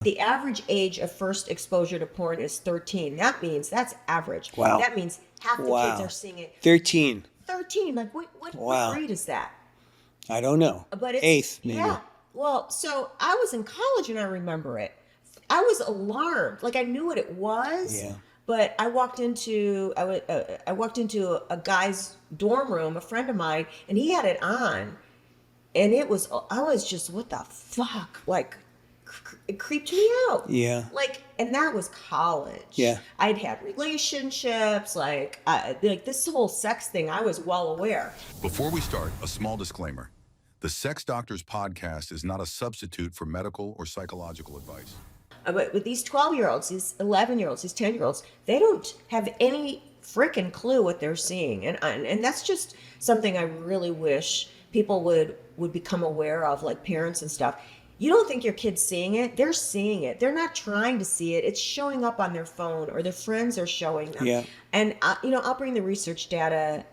The average age of first exposure to porn is 13. That means that's average. Wow. That means half the kids are seeing it. 13. 13. Like, what grade is that? I don't know. But it's, eighth, maybe. Yeah. Well, so I was in college and I remember it. I was alarmed. Like, I knew what it was. Yeah. But I walked into a guy's dorm room, a friend of mine, and he had it on, and I was just, what the fuck? Like, it creeped me out. Yeah. Like, and that was college. Yeah. I'd had relationships, like this whole sex thing, I was well aware. Before we start, a small disclaimer. The Sex Doctors podcast is not a substitute for medical or psychological advice. But with these 12-year-olds, these 11-year-olds, these 10-year-olds, they don't have any freaking clue what they're seeing. And that's just something I really wish people would become aware of, like parents and stuff. You don't think your kid's seeing it. They're seeing it. They're not trying to see it. It's showing up on their phone or their friends are showing them. Yeah. And, I'll bring the research data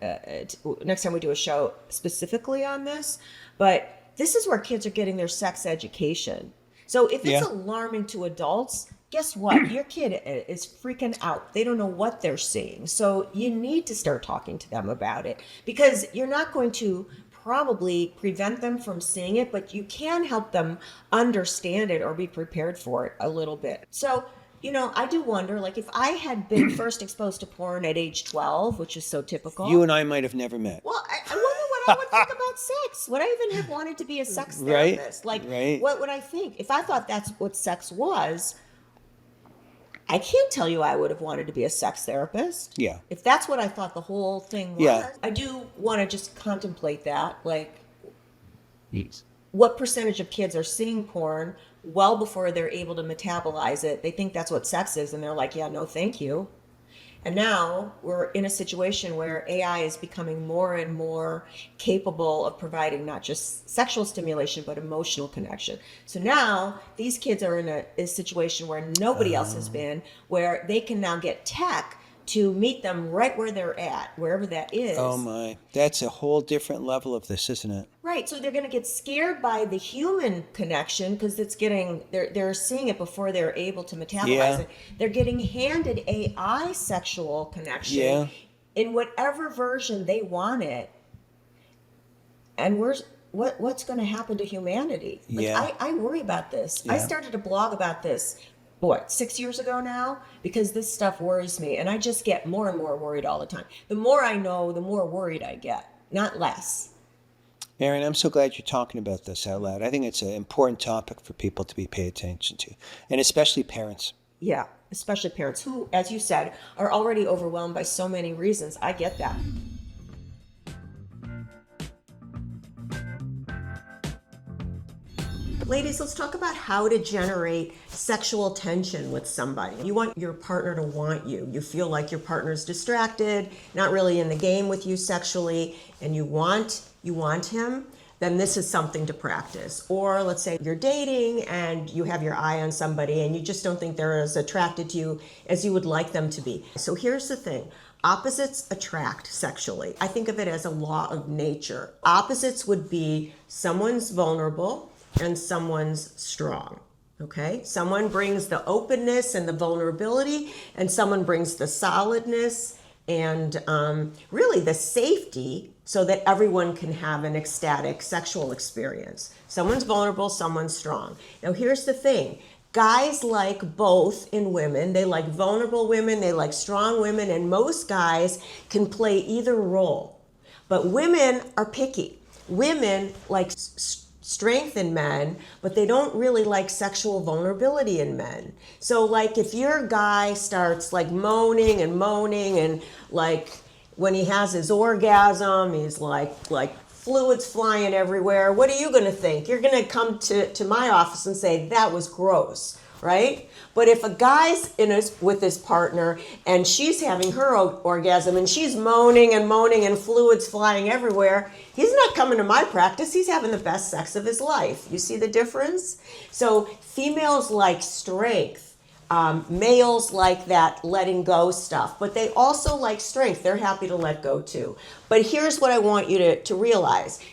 next time we do a show specifically on this. But this is where kids are getting their sex education. So if it's alarming to adults, guess what? Your kid is freaking out. They don't know what they're seeing. So you need to start talking to them about it, because you're not going to probably prevent them from seeing it, but you can help them understand it or be prepared for it a little bit. So, I do wonder, like, if I had been first exposed to porn at age 12, which is so typical. You and I might have never met. Well, I wonder what I would think about sex. Would I even have wanted to be a sex therapist? What would I think? If I thought that's what sex was, I can't tell you I would have wanted to be a sex therapist. Yeah. If that's what I thought the whole thing was. Yeah. I do want to just contemplate that. Like, what percentage of kids are seeing porn well before they're able to metabolize it? They think that's what sex is, and they're like, yeah, no, thank you. And now we're in a situation where AI is becoming more and more capable of providing not just sexual stimulation, but emotional connection. So now these kids are in a situation where nobody else has been, where they can now get tech to meet them right where they're at, wherever that is. Oh my, that's a whole different level of this, isn't it? Right, so they're going to get scared by the human connection because they're seeing it before they're able to metabolize it. They're getting handed AI sexual connection in whatever version they want it. And what's going to happen to humanity? I worry about this. I started a blog about this 6 years ago now, because this stuff worries me, and I just get more and more worried all the time. The more I know, the more worried I get, not less. Marianne, I'm so glad you're talking about this out loud. I think it's an important topic for people to be paying attention to, and especially parents. Yeah, especially parents who, as you said, are already overwhelmed by so many reasons. I get that. Ladies, let's talk about how to generate sexual tension with somebody. You want your partner to want you. You feel like your partner's distracted, not really in the game with you sexually, and you want him, then this is something to practice. Or let's say you're dating and you have your eye on somebody and you just don't think they're as attracted to you as you would like them to be. So here's the thing. Opposites attract sexually. I think of it as a law of nature. Opposites would be someone's vulnerable and someone's strong, okay? Someone brings the openness and the vulnerability, and someone brings the solidness and really the safety so that everyone can have an ecstatic sexual experience. Someone's vulnerable, someone's strong. Now here's the thing. Guys like both in women. They like vulnerable women, they like strong women, and most guys can play either role. But women are picky. Women like strength in men, but they don't really like sexual vulnerability in men. So like if your guy starts like moaning and like when he has his orgasm, he's like fluids flying everywhere, what are you gonna think? You're gonna come to my office and say, that was gross, right? But if a guy's with his partner and she's having her orgasm and she's moaning and fluids flying everywhere, he's not coming to my practice. He's having the best sex of his life. You see the difference? So females like strength. Males like that letting go stuff, but they also like strength. They're happy to let go too. But here's what I want you to realize.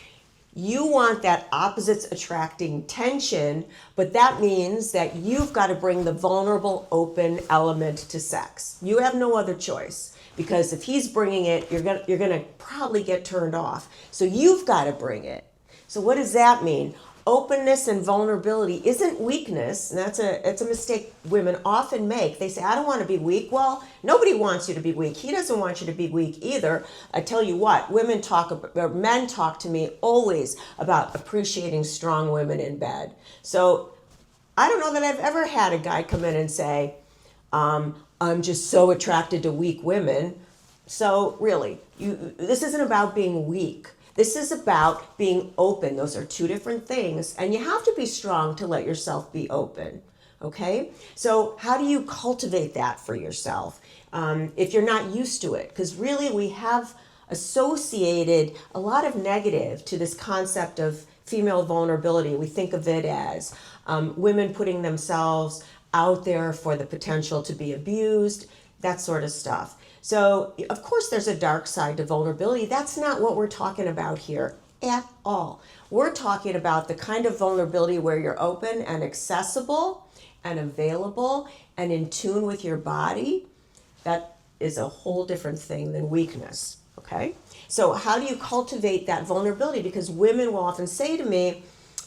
You want that opposites attracting tension, but that means that you've got to bring the vulnerable, open element to sex. You have no other choice, because if he's bringing it, you're gonna probably get turned off. So you've got to bring it. So what does that mean? Openness and vulnerability isn't weakness, and it's a mistake women often make. They say, I don't want to be weak. Well, nobody wants you to be weak. He doesn't want you to be weak either. I tell you what, men talk to me always about appreciating strong women in bed. So I don't know that I've ever had a guy come in and say, I'm just so attracted to weak women. So really, this isn't about being weak. This is about being open. Those are two different things. And you have to be strong to let yourself be open. Okay? So how do you cultivate that for yourself if you're not used to it? Because really we have associated a lot of negative to this concept of female vulnerability. We think of it as women putting themselves out there for the potential to be abused, that sort of stuff. So, of course, there's a dark side to vulnerability. That's not what we're talking about here at all. We're talking about the kind of vulnerability where you're open and accessible and available and in tune with your body. That is a whole different thing than weakness, okay? So how do you cultivate that vulnerability? Because women will often say to me,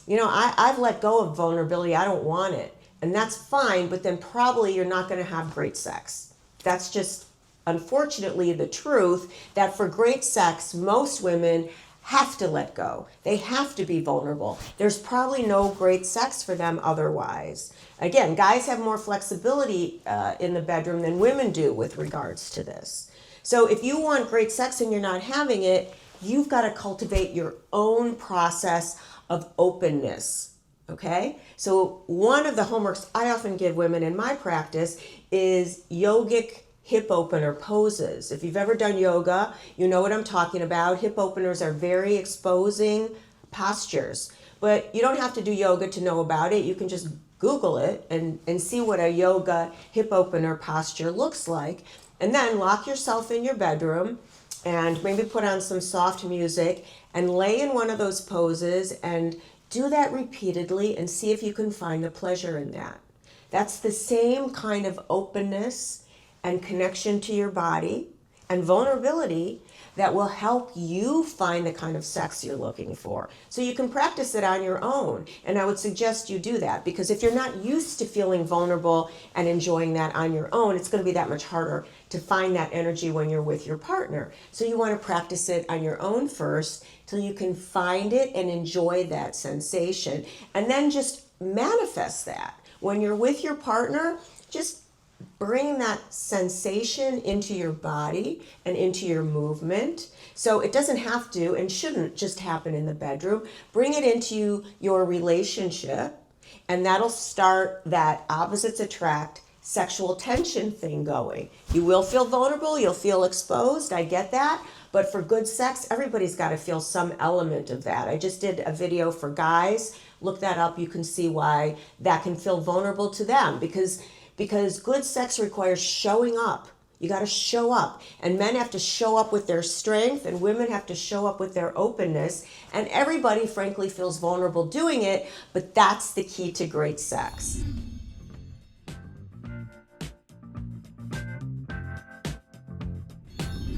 I've let go of vulnerability. I don't want it. And that's fine, but then probably you're not going to have great sex. That's just unfortunately the truth, that for great sex, most women have to let go. They have to be vulnerable. There's probably no great sex for them otherwise. Again, guys have more flexibility in the bedroom than women do with regards to this. So if you want great sex and you're not having it, you've got to cultivate your own process of openness. Okay? So one of the homeworks I often give women in my practice is yogic hip opener poses. If you've ever done yoga, you know what I'm talking about. Hip openers are very exposing postures, but you don't have to do yoga to know about it. You can just Google it and see what a yoga hip opener posture looks like. And then lock yourself in your bedroom and maybe put on some soft music and lay in one of those poses and do that repeatedly and see if you can find the pleasure in that. That's the same kind of openness and connection to your body and vulnerability that will help you find the kind of sex you're looking for. So you can practice it on your own. And I would suggest you do that, because if you're not used to feeling vulnerable and enjoying that on your own, it's going to be that much harder to find that energy when you're with your partner. So you want to practice it on your own first till you can find it and enjoy that sensation. And then just manifest that. When you're with your partner, just bring that sensation into your body and into your movement. So it doesn't have to and shouldn't just happen in the bedroom. Bring it into your relationship, and that'll start that opposites attract sexual tension thing going. You will feel vulnerable, you'll feel exposed, I get that. But for good sex, everybody's got to feel some element of that. I just did a video for guys. Look that up. You can see why that can feel vulnerable to them, because good sex requires showing up. You got to show up. And men have to show up with their strength, and women have to show up with their openness. And everybody, frankly, feels vulnerable doing it, but that's the key to great sex.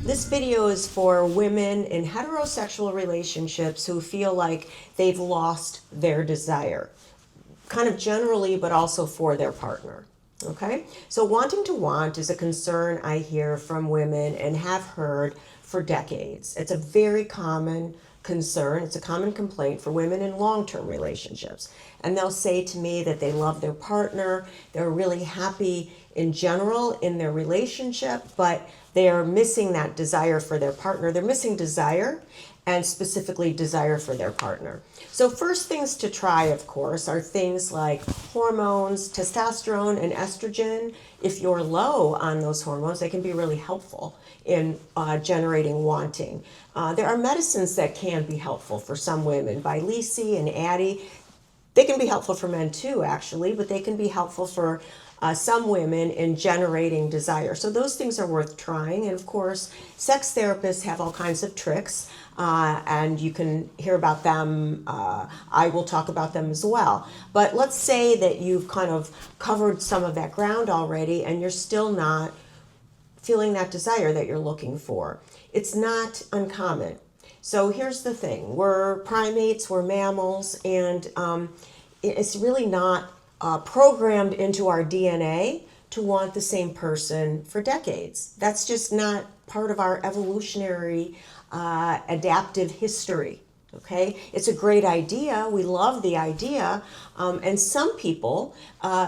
This video is for women in heterosexual relationships who feel like they've lost their desire, kind of generally, but also for their partner. Okay, so wanting to want is a concern I hear from women and have heard for decades. It's a very common concern. It's a common complaint for women in long-term relationships. And they'll say to me that they love their partner, they're really happy in general in their relationship, but they are missing that desire for their partner. They're missing desire, and specifically desire for their partner. So first things to try, of course, are things like hormones, testosterone and estrogen. If you're low on those hormones, they can be really helpful in generating wanting. There are medicines that can be helpful for some women. Vyleesi and Addyi, They can be helpful for men too, actually, but they can be helpful for some women in generating desire. So those things are worth trying. And of course, sex therapists have all kinds of tricks, and you can hear about them. I will talk about them as well. But let's say that you've kind of covered some of that ground already and you're still not feeling that desire that you're looking for. It's not uncommon. So here's the thing. We're primates, we're mammals, and it's really not programmed into our DNA to want the same person for decades. That's just not part of our evolutionary adaptive history. Okay, it's a great idea. We love the idea, and some people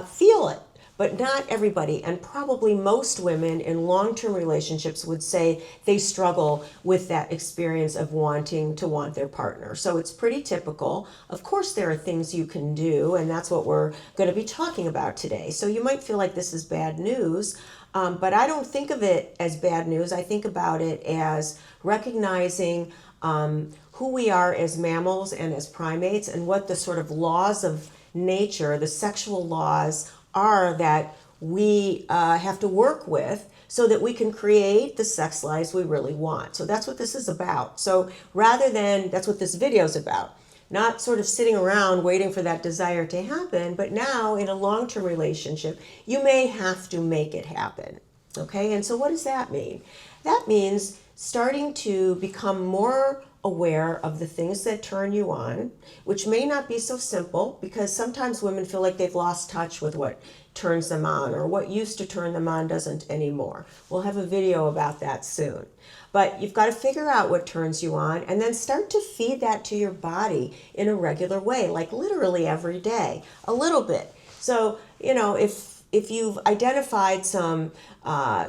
feel it, but not everybody. And probably most women in long-term relationships would say they struggle with that experience of wanting to want their partner. So it's pretty typical. Of course, there are things you can do, and that's what we're going to be talking about today. So you might feel like this is bad news, but I don't think of it as bad news. I think about it as recognizing who we are as mammals and as primates, and what the sort of laws of nature, the sexual laws, are that we have to work with so that we can create the sex lives we really want. So that's what this is about. So rather than, that's what this video is about. Not sort of sitting around waiting for that desire to happen, but now in a long-term relationship, you may have to make it happen. Okay, and so what does that mean? That means starting to become more aware of the things that turn you on, which may not be so simple, because sometimes women feel like they've lost touch with what turns them on, or what used to turn them on doesn't anymore. We'll have a video about that soon. But you've got to figure out what turns you on and then start to feed that to your body in a regular way, like literally every day, a little bit. So, you know, if you've identified some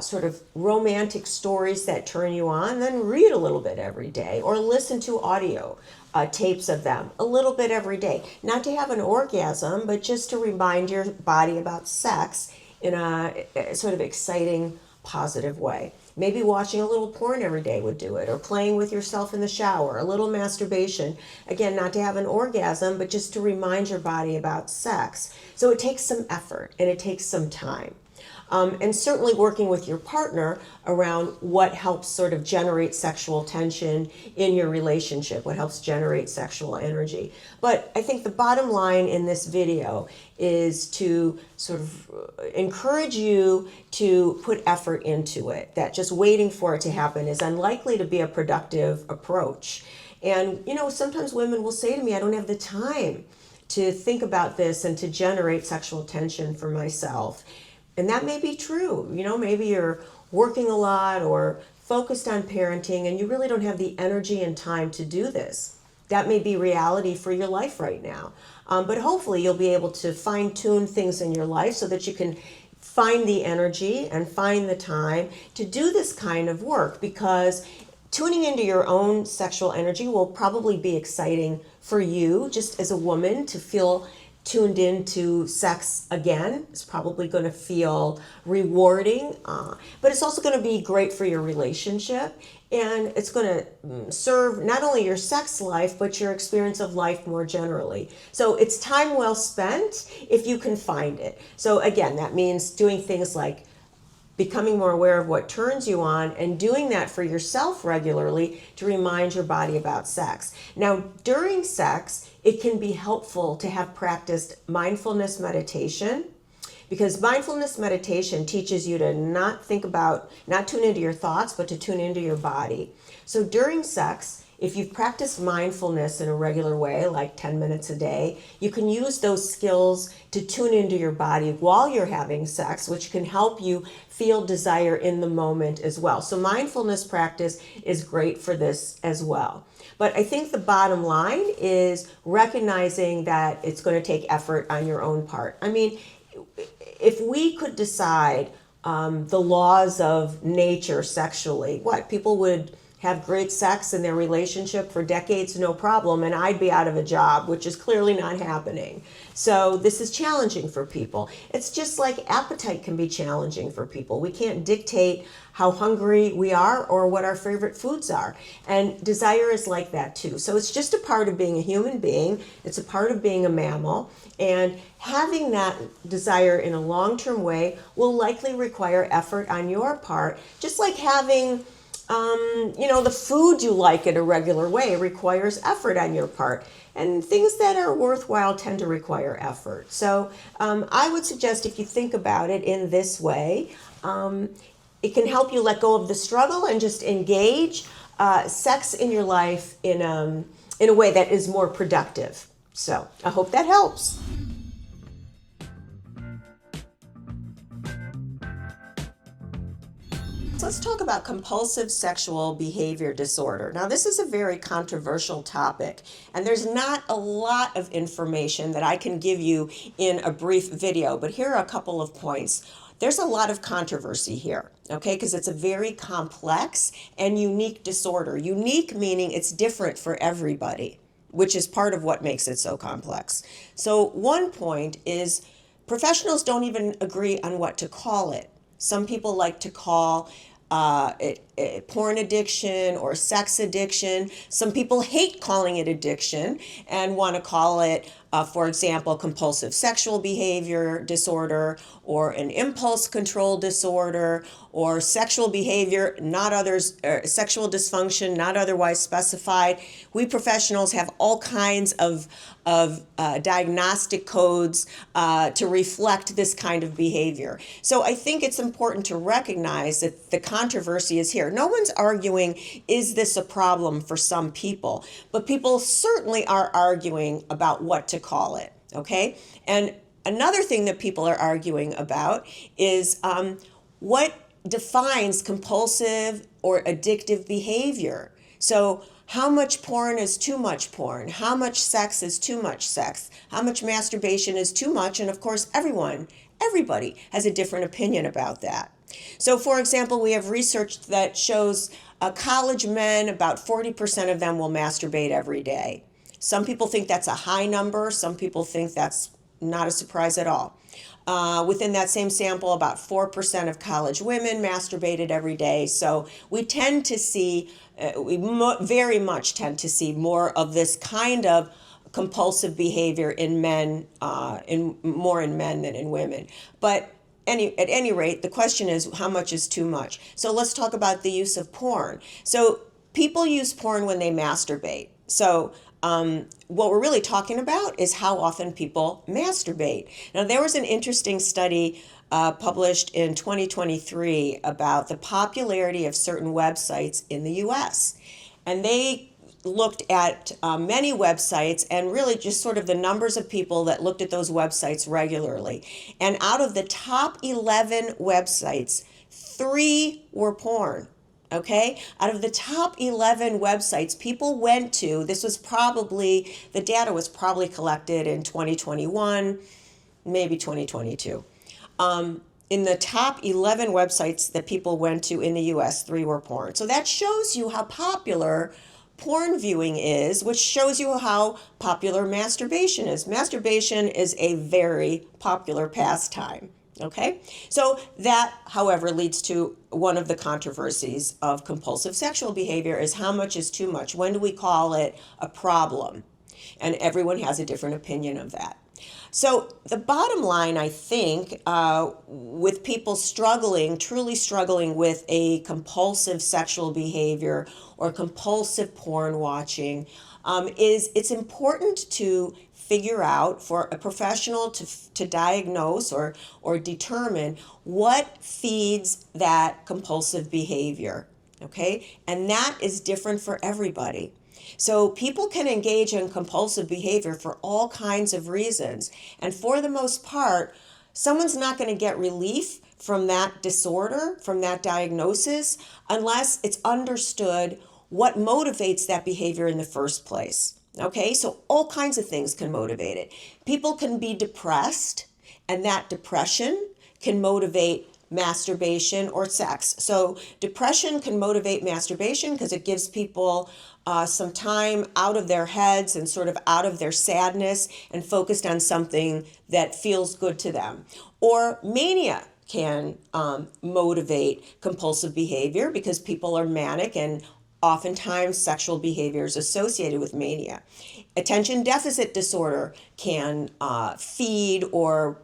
sort of romantic stories that turn you on, then read a little bit every day, or listen to audio tapes of them a little bit every day. Not to have an orgasm, but just to remind your body about sex in a sort of exciting, positive way. Maybe watching a little porn every day would do it, or playing with yourself in the shower, a little masturbation. Again, not to have an orgasm, but just to remind your body about sex. So it takes some effort and it takes some time. And certainly working with your partner around what helps sort of generate sexual tension in your relationship, what helps generate sexual energy. But I think the bottom line in this video is to sort of encourage you to put effort into it, that just waiting for it to happen is unlikely to be a productive approach. And, you know, sometimes women will say to me, I don't have the time to think about this and to generate sexual tension for myself. And that may be true. You know, maybe you're working a lot or focused on parenting and you really don't have the energy and time to do this. That may be reality for your life right now. But hopefully you'll be able to fine-tune things in your life so that you can find the energy and find the time to do this kind of work, because tuning into your own sexual energy will probably be exciting for you just as a woman. To feel tuned into sex again is probably going to feel rewarding, but it's also going to be great for your relationship, and it's going to serve not only your sex life but your experience of life more generally. So it's time well spent if you can find it. So again, that means doing things like becoming more aware of what turns you on, and doing that for yourself regularly to remind your body about sex. Now, during sex, it can be helpful to have practiced mindfulness meditation, because mindfulness meditation teaches you to not tune into your thoughts, but to tune into your body. So during sex, if you've practiced mindfulness in a regular way, like 10 minutes a day, you can use those skills to tune into your body while you're having sex, which can help you feel desire in the moment as well. So mindfulness practice is great for this as well. But I think the bottom line is recognizing that it's going to take effort on your own part. I mean, if we could decide the laws of nature sexually, people would have great sex in their relationship for decades, no problem, and I'd be out of a job, which is clearly not happening. So this is challenging for people. It's just like appetite can be challenging for people. We can't dictate how hungry we are or what our favorite foods are. And desire is like that too. So it's just a part of being a human being. It's a part of being a mammal. And having that desire in a long-term way will likely require effort on your part, just like having the food you like in a regular way requires effort on your part. And things that are worthwhile tend to require effort. So I would suggest if you think about it in this way, it can help you let go of the struggle and just engage sex in your life in a way that is more productive. So I hope that helps. So let's talk about compulsive sexual behavior disorder. Now, this is a very controversial topic, and there's not a lot of information that I can give you in a brief video, but here are a couple of points. There's a lot of controversy here, okay, because it's a very complex and unique disorder. Unique meaning it's different for everybody, which is part of what makes it so complex. So one point is professionals don't even agree on what to call it. Some people like to call it porn addiction or sex addiction. Some people hate calling it addiction and want to call it, for example, compulsive sexual behavior disorder or an impulse control disorder or sexual behavior, sexual dysfunction, not otherwise specified. We professionals have all kinds of diagnostic codes to reflect this kind of behavior. So I think it's important to recognize that the controversy is here. No one's arguing, is this a problem for some people? But people certainly are arguing about what to call it, okay? And another thing that people are arguing about is what defines compulsive or addictive behavior. So how much porn is too much porn? How much sex is too much sex? How much masturbation is too much? And of course, everybody has a different opinion about that. So for example, we have research that shows college men, about 40% of them will masturbate every day. Some people think that's a high number. Some people think that's not a surprise at all. Within that same sample, about 4% of college women masturbated every day. So we tend to see, very much tend to see more of this kind of compulsive behavior in men, more in men than in women. But at any rate, the question is, how much is too much? So let's talk about the use of porn. So people use porn when they masturbate. So what we're really talking about is how often people masturbate. Now, there was an interesting study published in 2023 about the popularity of certain websites in the US. And they looked at many websites and really just sort of the numbers of people that looked at those websites regularly. And out of the top 11 websites, 3 were porn. Okay, out of the top 11 websites people went to, the data was probably collected in 2021, maybe 2022. In the top 11 websites that people went to in the US, 3 were porn. So that shows you how popular porn viewing is, which shows you how popular masturbation is. Masturbation is a very popular pastime. Okay, so that, however, leads to one of the controversies of compulsive sexual behavior is how much is too much? When do we call it a problem? And everyone has a different opinion of that. So the bottom line, I think, with people truly struggling with a compulsive sexual behavior or compulsive porn watching, is it's important to figure out, for a professional to diagnose or determine what feeds that compulsive behavior, okay? And that is different for everybody. So people can engage in compulsive behavior for all kinds of reasons. And for the most part, someone's not going to get relief from that disorder, from that diagnosis, unless it's understood what motivates that behavior in the first place. Okay, so all kinds of things can motivate it. People can be depressed, and that depression can motivate masturbation or sex. So depression can motivate masturbation because it gives people some time out of their heads and sort of out of their sadness and focused on something that feels good to them. Or mania can motivate compulsive behavior because people are manic, and oftentimes sexual behavior is associated with mania. Attention deficit disorder can feed or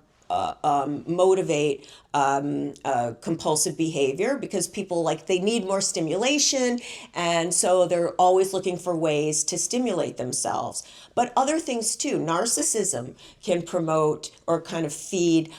motivate compulsive behavior because people they need more stimulation, and so they're always looking for ways to stimulate themselves. But other things too, narcissism can promote or kind of feed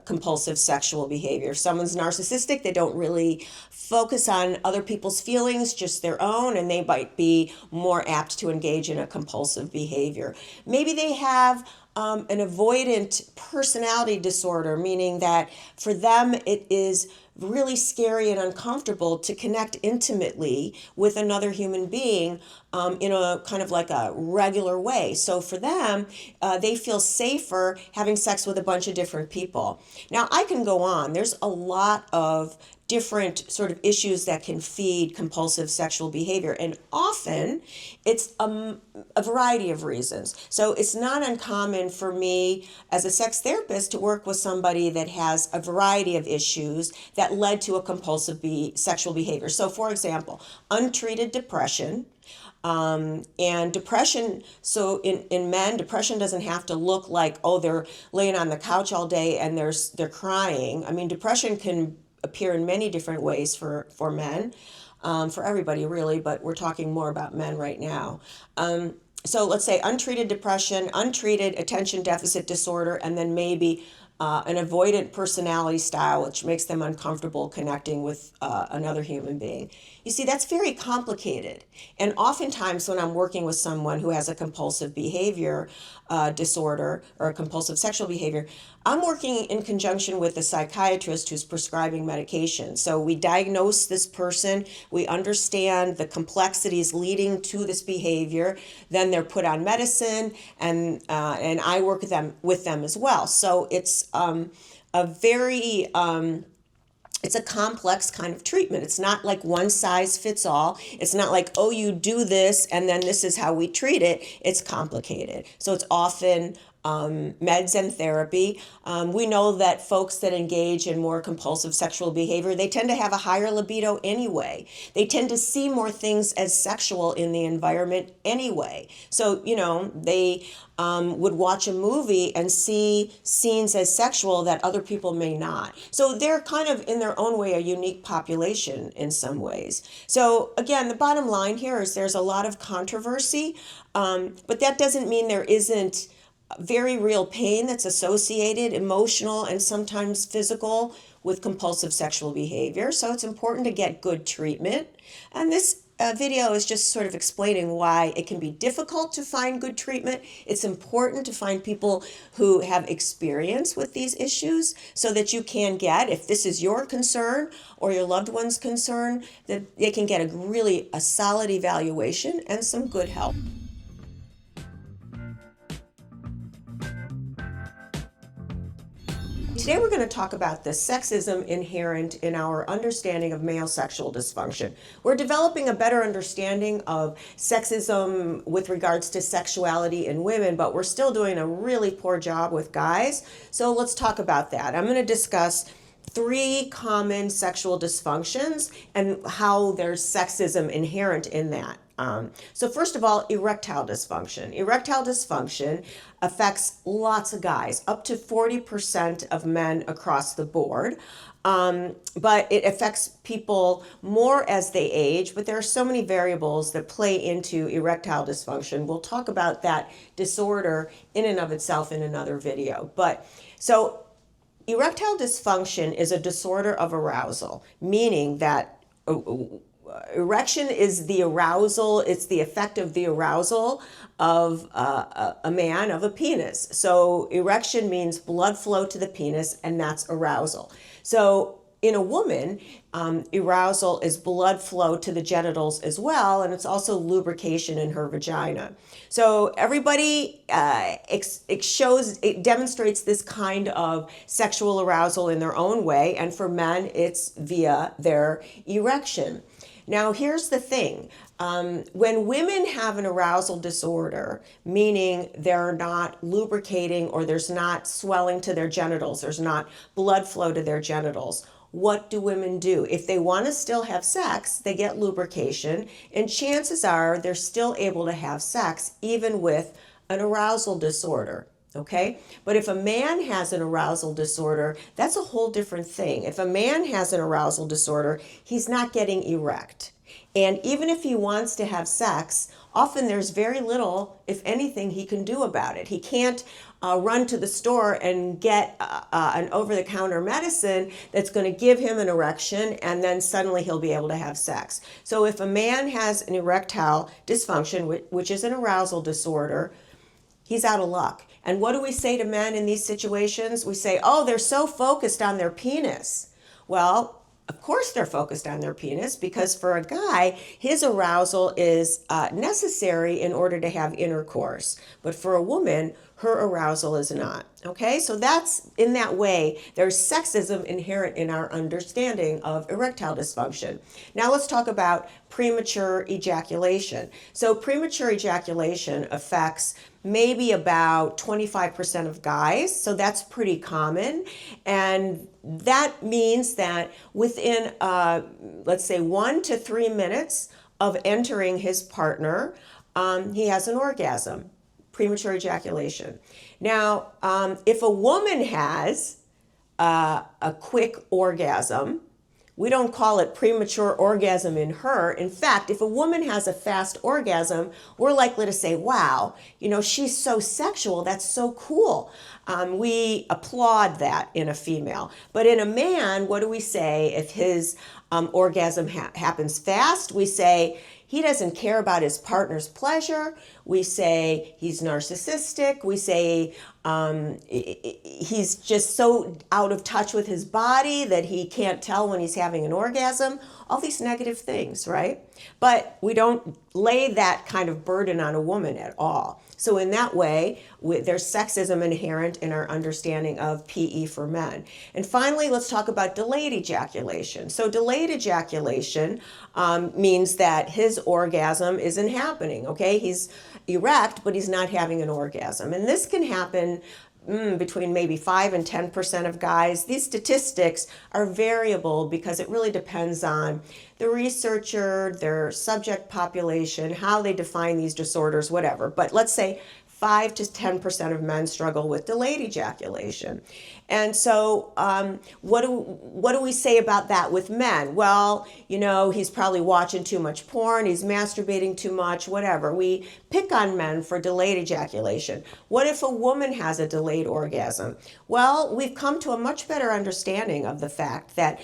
compulsive sexual behavior. If someone's narcissistic, they don't really focus on other people's feelings, just their own, and they might be more apt to engage in a compulsive behavior. Maybe they have an avoidant personality disorder, meaning that for them it is really scary and uncomfortable to connect intimately with another human being in a kind of like a regular way. So for them, they feel safer having sex with a bunch of different people. Now, I can go on. There's a lot of different sort of issues that can feed compulsive sexual behavior, and often it's a variety of reasons. So it's not uncommon for me as a sex therapist to work with somebody that has a variety of issues that led to a compulsive sexual behavior. So for example, untreated depression. And depression, so in men, depression doesn't have to look like, oh, they're laying on the couch all day and they're crying. I mean, depression can appear in many different ways for men, for everybody really, but we're talking more about men right now. So let's say untreated depression, untreated attention deficit disorder, and then maybe an avoidant personality style, which makes them uncomfortable connecting with another human being. You see, that's very complicated. And oftentimes when I'm working with someone who has a compulsive behavior disorder or a compulsive sexual behavior, I'm working in conjunction with a psychiatrist who's prescribing medication. So we diagnose this person, we understand the complexities leading to this behavior, then they're put on medicine, and I work with them as well. So it's it's a complex kind of treatment. It's not like one size fits all. It's not like, oh, you do this and then this is how we treat it. It's complicated. So it's often meds and therapy. We know that folks that engage in more compulsive sexual behavior, they tend to have a higher libido anyway. They tend to see more things as sexual in the environment anyway. So, they would watch a movie and see scenes as sexual that other people may not. So they're kind of in their own way a unique population in some ways. So again, the bottom line here is there's a lot of controversy, but that doesn't mean there isn't very real pain that's associated, emotional and sometimes physical, with compulsive sexual behavior. So it's important to get good treatment. And this video is just sort of explaining why it can be difficult to find good treatment. It's important to find people who have experience with these issues so that you can get, if this is your concern or your loved one's concern, that they can get a solid evaluation and some good help. Today we're going to talk about the sexism inherent in our understanding of male sexual dysfunction. We're developing a better understanding of sexism with regards to sexuality in women, but we're still doing a really poor job with guys. So let's talk about that. I'm going to discuss 3 common sexual dysfunctions and how there's sexism inherent in that. So first of all, erectile dysfunction. Erectile dysfunction affects lots of guys, up to 40% of men across the board. But it affects people more as they age, but there are so many variables that play into erectile dysfunction. We'll talk about that disorder in and of itself in another video. So erectile dysfunction is a disorder of arousal, meaning that erection is the arousal, it's the effect of the arousal of a man, of a penis. So erection means blood flow to the penis, and that's arousal. So in a woman, arousal is blood flow to the genitals as well, and it's also lubrication in her vagina. So everybody it demonstrates this kind of sexual arousal in their own way, and for men, it's via their erection. Now, here's the thing. When women have an arousal disorder, meaning they're not lubricating or there's not swelling to their genitals, there's not blood flow to their genitals, what do women do? If they want to still have sex, they get lubrication, and chances are they're still able to have sex even with an arousal disorder. Okay? But if a man has an arousal disorder, that's a whole different thing. If a man has an arousal disorder, he's not getting erect. And even if he wants to have sex, often there's very little, if anything, he can do about it. He can't run to the store and get an over-the-counter medicine that's going to give him an erection, and then suddenly he'll be able to have sex. So if a man has an erectile dysfunction, which is an arousal disorder, he's out of luck. And what do we say to men in these situations? We say, oh, they're so focused on their penis. Well, of course they're focused on their penis, because for a guy, his arousal is necessary in order to have intercourse. But for a woman, her arousal is not. Okay, so that's, in that way, there's sexism inherent in our understanding of erectile dysfunction. Now let's talk about premature ejaculation. So premature ejaculation affects maybe about 25% of guys, so that's pretty common. And that means that within, let's say, 1 to 3 minutes of entering his partner, he has an orgasm, premature ejaculation. Now, if a woman has a quick orgasm, we don't call it premature orgasm in her. In fact, if a woman has a fast orgasm, we're likely to say, wow, she's so sexual, that's so cool. We applaud that in a female. But in a man, what do we say if his orgasm happens fast? We say, he doesn't care about his partner's pleasure. We say he's narcissistic. We say he's just so out of touch with his body that he can't tell when he's having an orgasm. All these negative things, right? But we don't lay that kind of burden on a woman at all. So in that way, there's sexism inherent in our understanding of PE for men. And finally, let's talk about delayed ejaculation. So delayed ejaculation means that his orgasm isn't happening, okay? He's erect, but he's not having an orgasm. And this can happen between maybe 5 and 10% of guys. These statistics are variable because it really depends on the researcher, their subject population, how they define these disorders, whatever. But let's say 5 to 10% of men struggle with delayed ejaculation. And so what do we say about that with men? Well, he's probably watching too much porn, he's masturbating too much, whatever. We pick on men for delayed ejaculation. What if a woman has a delayed orgasm? Well, we've come to a much better understanding of the fact that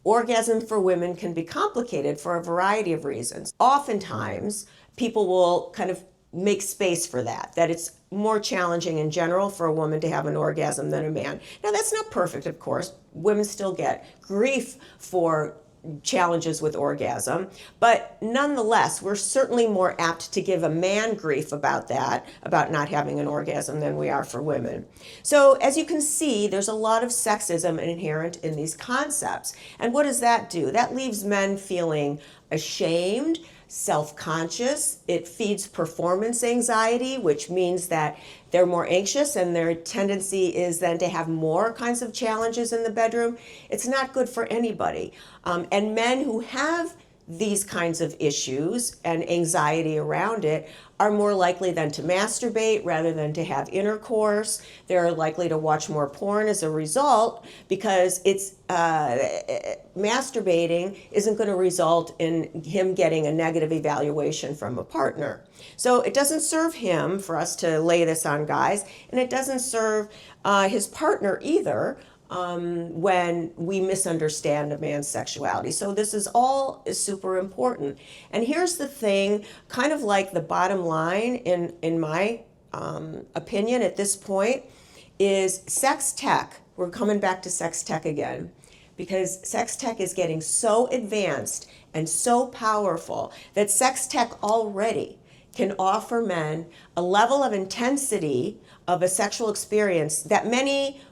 orgasm for women can be complicated for a variety of reasons. Oftentimes, people will kind of make space for that it's more challenging in general for a woman to have an orgasm than a man. Now, that's not perfect, of course. Women still get grief for challenges with orgasm, but nonetheless, we're certainly more apt to give a man grief about not having an orgasm, than we are for women. So as you can see, there's a lot of sexism inherent in these concepts. And what does that do? That leaves men feeling ashamed, self-conscious. It feeds performance anxiety, which means that they're more anxious and their tendency is then to have more kinds of challenges in the bedroom. It's not good for anybody. And men who have these kinds of issues and anxiety around it are more likely then to masturbate rather than to have intercourse. They're likely to watch more porn as a result, because it's masturbating isn't going to result in him getting a negative evaluation from a partner. So it doesn't serve him for us to lay this on guys, and it doesn't serve his partner either when we misunderstand a man's sexuality. So this is super important. And here's the thing, kind of like the bottom line in my opinion at this point, is sex tech. We're coming back to sex tech again. because sex tech is getting so advanced and so powerful that sex tech already can offer men a level of intensity of a sexual experience that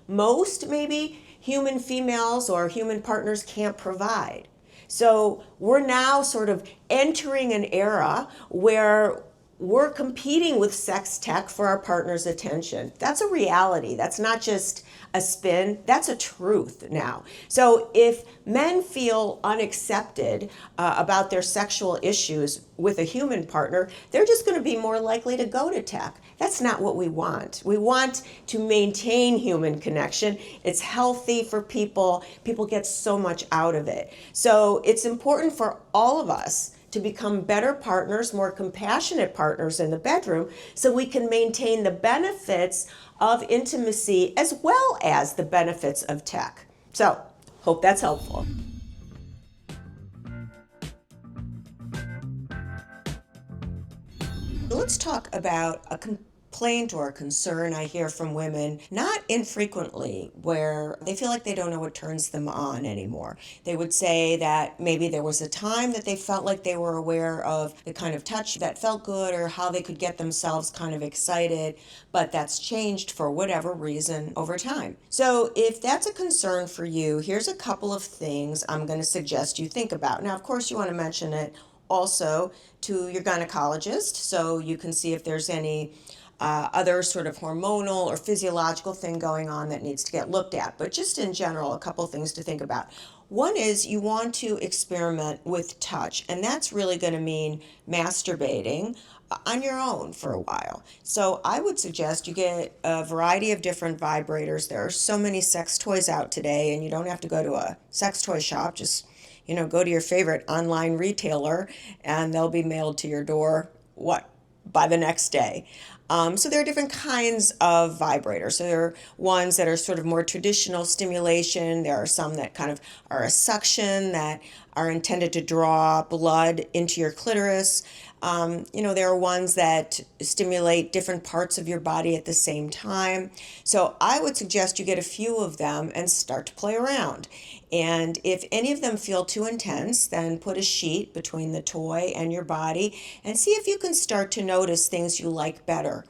most maybe human females or human partners can't provide. So we're now sort of entering an era where we're competing with sex tech for our partner's attention. That's a reality. That's not just a spin, that's a truth now. So if men feel unaccepted about their sexual issues with a human partner, they're just going to be more likely to go to tech. That's not what we want. We want to maintain human connection. It's healthy for people. People get so much out of it. So it's important for all of us to become better partners, more compassionate partners in the bedroom, so we can maintain the benefits of intimacy as well as the benefits of tech. So, hope that's helpful. Let's talk about a complaint or a concern I hear from women, not infrequently, where they feel like they don't know what turns them on anymore. They would say that maybe there was a time that they felt like they were aware of the kind of touch that felt good or how they could get themselves kind of excited, but that's changed for whatever reason over time. So if that's a concern for you, here's a couple of things I'm going to suggest you think about. Now, of course, you want to mention it also to your gynecologist so you can see if there's any other sort of hormonal or physiological thing going on that needs to get looked at. But just in general, a couple things to think about. One is you want to experiment with touch, and that's really going to mean masturbating on your own for a while. So I would suggest you get a variety of different vibrators. There are so many sex toys out today, and you don't have to go to a sex toy shop. Just go to your favorite online retailer and they'll be mailed to your door, by the next day. So there are different kinds of vibrators. So there are ones that are sort of more traditional stimulation. There are some that kind of are a suction that are intended to draw blood into your clitoris. There are ones that stimulate different parts of your body at the same time. So I would suggest you get a few of them and start to play around. And if any of them feel too intense, then put a sheet between the toy and your body and see if you can start to notice things you like better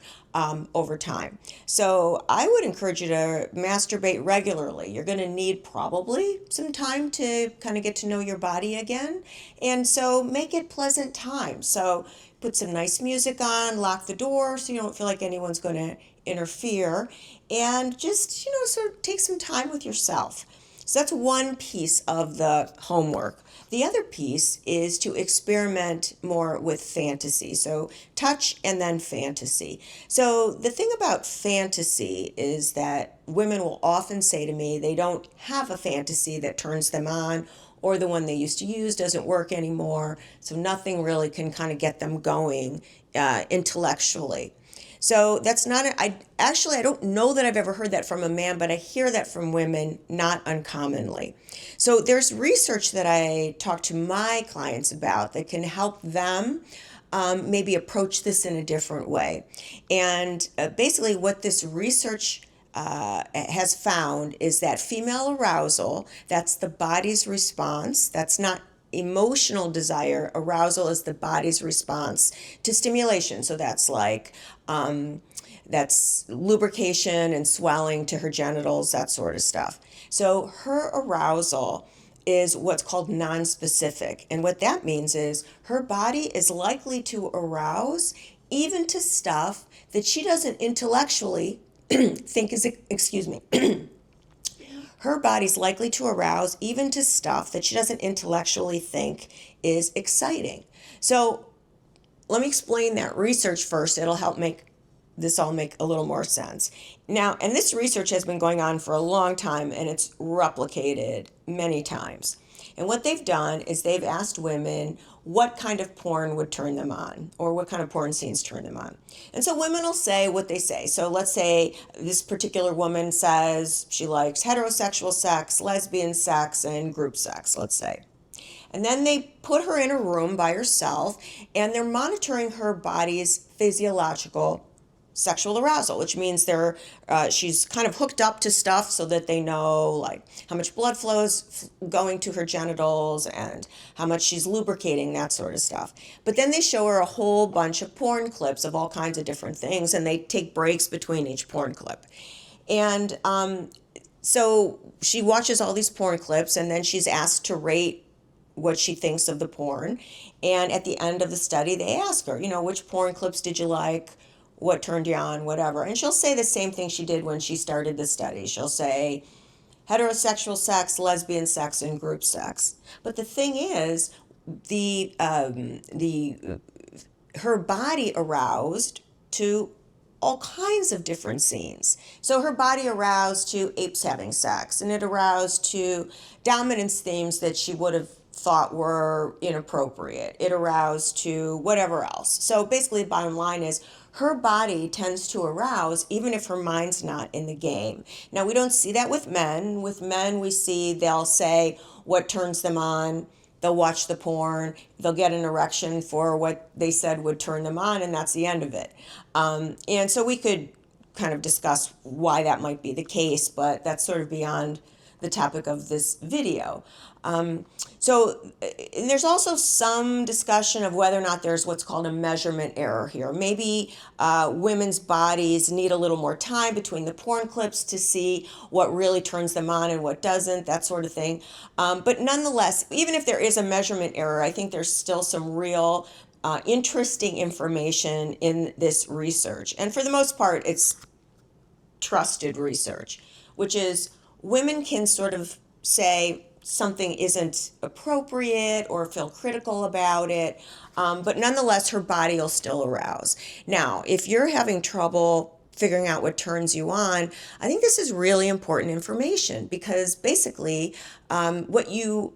over time. So I would encourage you to masturbate regularly. You're going to need probably some time to kind of get to know your body again. And so make it pleasant time. So put some nice music on, lock the door so you don't feel like anyone's going to interfere, and just, sort of take some time with yourself. So that's one piece of the homework. The other piece is to experiment more with fantasy. So touch and then fantasy. So the thing about fantasy is that women will often say to me they don't have a fantasy that turns them on, or the one they used to use doesn't work anymore. So nothing really can kind of get them going intellectually. So that's not, I don't know that I've ever heard that from a man, but I hear that from women not uncommonly. So there's research that I talk to my clients about that can help them maybe approach this in a different way. And basically what this research has found is that female arousal, that's the body's response, that's not emotional desire. Arousal is the body's response to stimulation. So that's like that's lubrication and swelling to her genitals, that sort of stuff. So her arousal is what's called non-specific. And what that means is her body is likely to arouse even to stuff that she doesn't intellectually think is, her body's likely to arouse even to stuff that she doesn't intellectually think is exciting. So let me explain that research first. It'll help make this all make a little more sense. Now, and this research has been going on for a long time and it's replicated many times. And what they've done is they've asked women what kind of porn would turn them on, or what kind of porn scenes turn them on. And so women will say what they say. So let's say this particular woman says she likes heterosexual sex, lesbian sex, and group sex, let's say. And then they put her in a room by herself and they're monitoring her body's physiological sexual arousal, which means she's kind of hooked up to stuff so that they know like how much blood flows going to her genitals and how much she's lubricating, that sort of stuff. But then they show her a whole bunch of porn clips of all kinds of different things, and they take breaks between each porn clip. And so she watches all these porn clips, and then she's asked to rate what she thinks of the porn. And at the end of the study, they ask her, which porn clips did you like? What turned you on, whatever. And she'll say the same thing she did when she started the study. She'll say heterosexual sex, lesbian sex, and group sex. But the thing is, her body aroused to all kinds of different scenes. So her body aroused to apes having sex, and it aroused to dominance themes that she would have thought were inappropriate. It aroused to whatever else. So basically, the bottom line is her body tends to arouse even if her mind's not in the game. Now, we don't see that with men. With men, we see they'll say what turns them on. They'll watch the porn. They'll get an erection for what they said would turn them on, and that's the end of it. And so we could kind of discuss why that might be the case, but that's sort of beyond the topic of this video. So there's also some discussion of whether or not there's what's called a measurement error here. Maybe women's bodies need a little more time between the porn clips to see what really turns them on and what doesn't, that sort of thing. But nonetheless, even if there is a measurement error, I think there's still some real interesting information in this research. And for the most part, it's trusted research, which is women can sort of say something isn't appropriate or feel critical about it, but nonetheless, her body will still arouse. Now, if you're having trouble figuring out what turns you on, I think this is really important information because basically what you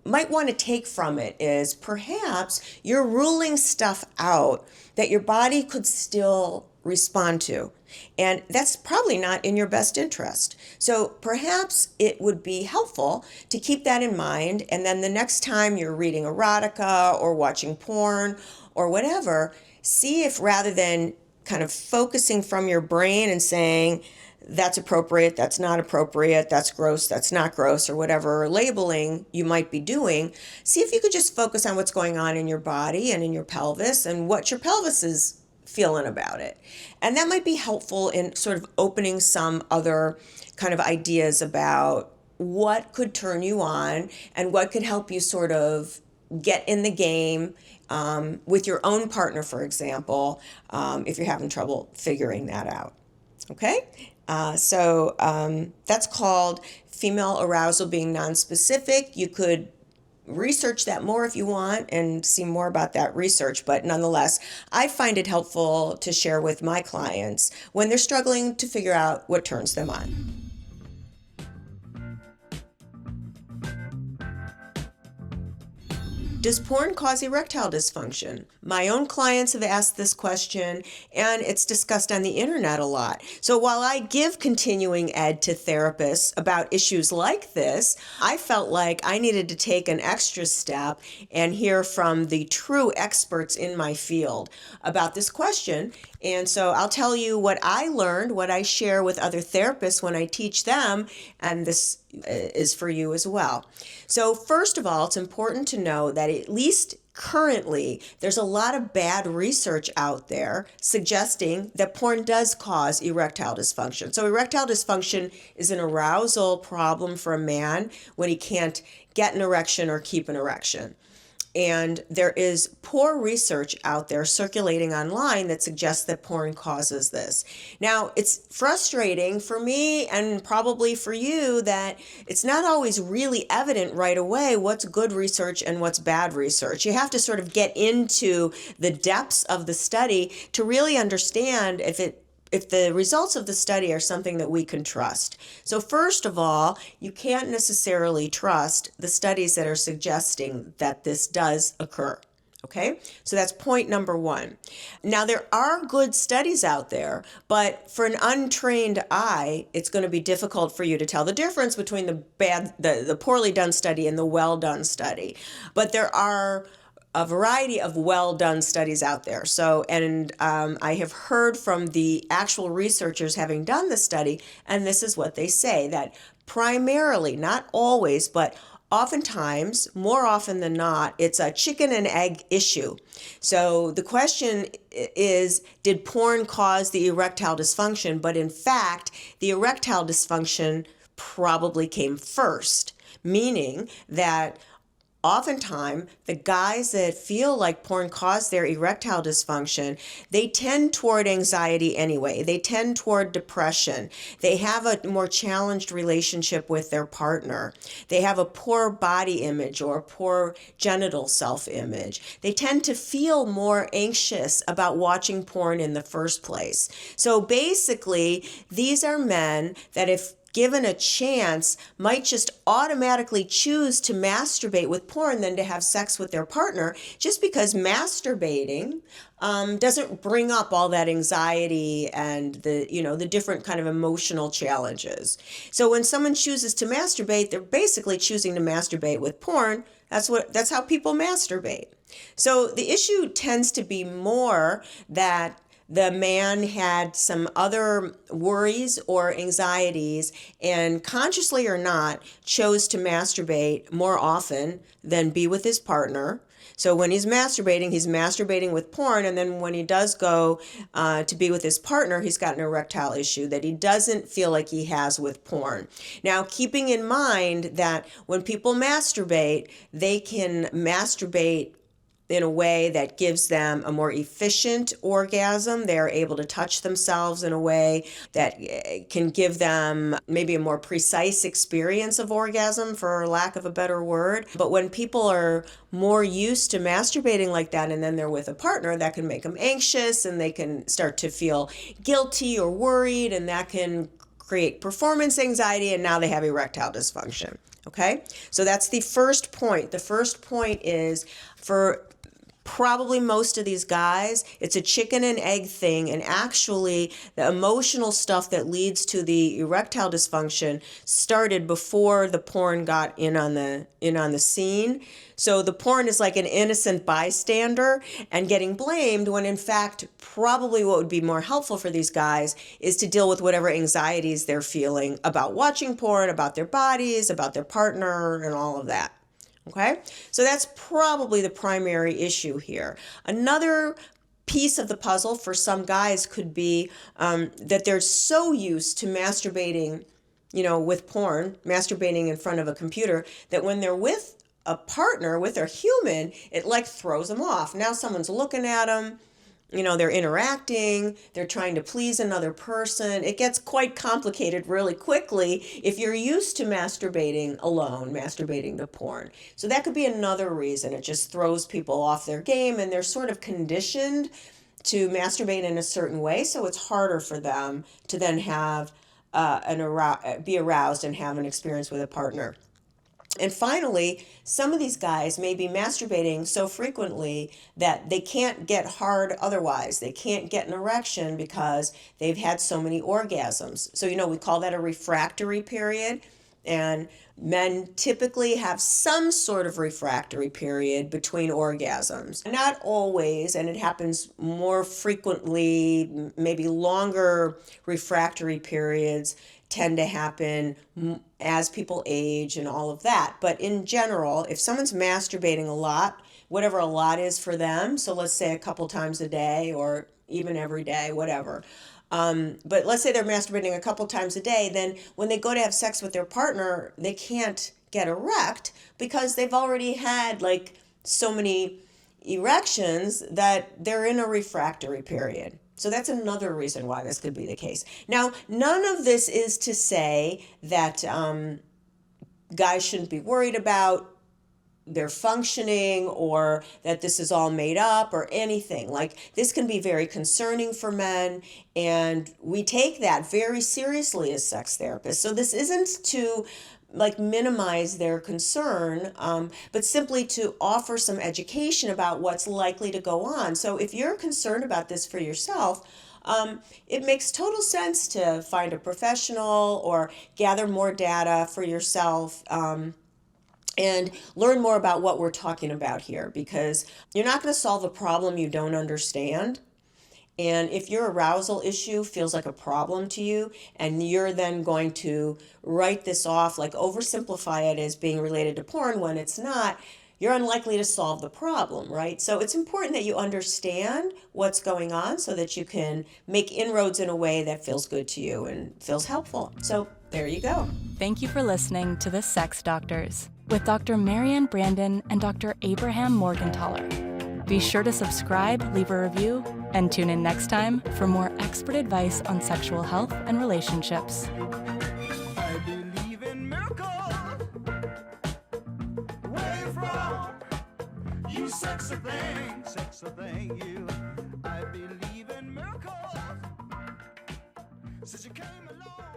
might want to take from it is perhaps you're ruling stuff out that your body could still respond to. And that's probably not in your best interest. So perhaps it would be helpful to keep that in mind. And then the next time you're reading erotica or watching porn or whatever, see if rather than kind of focusing from your brain and saying, that's appropriate, that's not appropriate, that's gross, that's not gross, or whatever labeling you might be doing, see if you could just focus on what's going on in your body and in your pelvis and what your pelvis is feeling about it. And that might be helpful in sort of opening some other kind of ideas about what could turn you on and what could help you sort of get in the game with your own partner, for example, if you're having trouble figuring that out. Okay? So that's called female arousal being nonspecific. You could research that more if you want and see more about that research, but nonetheless, I find it helpful to share with my clients when they're struggling to figure out what turns them on. Does porn cause erectile dysfunction? My own clients have asked this question, and it's discussed on the internet a lot. So while I give continuing ed to therapists about issues like this, I felt like I needed to take an extra step and hear from the true experts in my field about this question. And so I'll tell you what I learned, what I share with other therapists when I teach them, and this is for you as well. So first of all, it's important to know that at least currently, there's a lot of bad research out there suggesting that porn does cause erectile dysfunction. So erectile dysfunction is an arousal problem for a man when he can't get an erection or keep an erection. And there is poor research out there circulating online that suggests that porn causes this. Now, it's frustrating for me and probably for you that it's not always really evident right away what's good research and what's bad research. You have to sort of get into the depths of the study to really understand if the results of the study are something that we can trust. So first of all, you can't necessarily trust the studies that are suggesting that this does occur. Okay, so that's point number one. Now, there are good studies out there, but for an untrained eye, it's going to be difficult for you to tell the difference between the poorly done study and the well done study. But there are a variety of well-done studies out there. So, and I have heard from the actual researchers having done the study, and this is what they say, that primarily, not always, but oftentimes, more often than not, it's a chicken and egg issue. So the question is, did porn cause the erectile dysfunction? But in fact, the erectile dysfunction probably came first, meaning that oftentimes the guys that feel like porn caused their erectile dysfunction, they tend toward anxiety anyway. They tend toward depression. They have a more challenged relationship with their partner. They have a poor body image or poor genital self-image. They tend to feel more anxious about watching porn in the first place. So basically, these are men that, if given a chance, might just automatically choose to masturbate with porn than to have sex with their partner, just because masturbating doesn't bring up all that anxiety and the different kind of emotional challenges. So when someone chooses to masturbate, they're basically choosing to masturbate with porn. That's how people masturbate. So the issue tends to be more that the man had some other worries or anxieties, and consciously or not, chose to masturbate more often than be with his partner. So when he's masturbating with porn, and then when he does go to be with his partner, he's got an erectile issue that he doesn't feel like he has with porn. Now, keeping in mind that when people masturbate, they can masturbate in a way that gives them a more efficient orgasm. They're able to touch themselves in a way that can give them maybe a more precise experience of orgasm, for lack of a better word. But when people are more used to masturbating like that, and then they're with a partner, that can make them anxious, and they can start to feel guilty or worried, and that can create performance anxiety, and now they have erectile dysfunction. Okay? So that's the first point. The first point is, for probably most of these guys, it's a chicken and egg thing, and actually the emotional stuff that leads to the erectile dysfunction started before the porn got in on the scene. So the porn is like an innocent bystander and getting blamed, when in fact probably what would be more helpful for these guys is to deal with whatever anxieties they're feeling about watching porn, about their bodies, about their partner, and all of that. Okay, so that's probably the primary issue here. Another piece of the puzzle for some guys could be that they're so used to masturbating, with porn, masturbating in front of a computer, that when they're with a partner, with a human, it like throws them off. Now someone's looking at them. They're interacting, they're trying to please another person. It gets quite complicated really quickly if you're used to masturbating alone, masturbating to porn. So that could be another reason. It just throws people off their game, and they're sort of conditioned to masturbate in a certain way, so it's harder for them to then have be aroused and have an experience with a partner. And finally, some of these guys may be masturbating so frequently that they can't get hard otherwise. They can't get an erection because they've had so many orgasms. So, we call that a refractory period. And men typically have some sort of refractory period between orgasms. Not always, and it happens more frequently, maybe longer refractory periods tend to happen as people age and all of that. But in general, if someone's masturbating a lot, whatever a lot is for them, so let's say a couple times a day or even every day, whatever. But let's say they're masturbating a couple times a day, then when they go to have sex with their partner, they can't get erect because they've already had like so many erections that they're in a refractory period. So that's another reason why this could be the case. Now, none of this is to say that guys shouldn't be worried about their functioning or that this is all made up or anything. Like, this can be very concerning for men, and we take that very seriously as sex therapists. So this isn't to minimize their concern, but simply to offer some education about what's likely to go on. So if you're concerned about this for yourself, it makes total sense to find a professional or gather more data for yourself. and learn more about what we're talking about here, because you're not going to solve a problem you don't understand. And if your arousal issue feels like a problem to you, and you're then going to write this off, like oversimplify it as being related to porn when it's not, you're unlikely to solve the problem, right? So it's important that you understand what's going on so that you can make inroads in a way that feels good to you and feels helpful. So there you go. Thank you for listening to The Sex Doctors with Dr. Marianne Brandon and Dr. Abraham Morgenthaler. Be sure to subscribe, leave a review, and tune in next time for more expert advice on sexual health and relationships. I believe in miracles. Where you from? You sexy thing, you. I believe in miracles. Since you came along.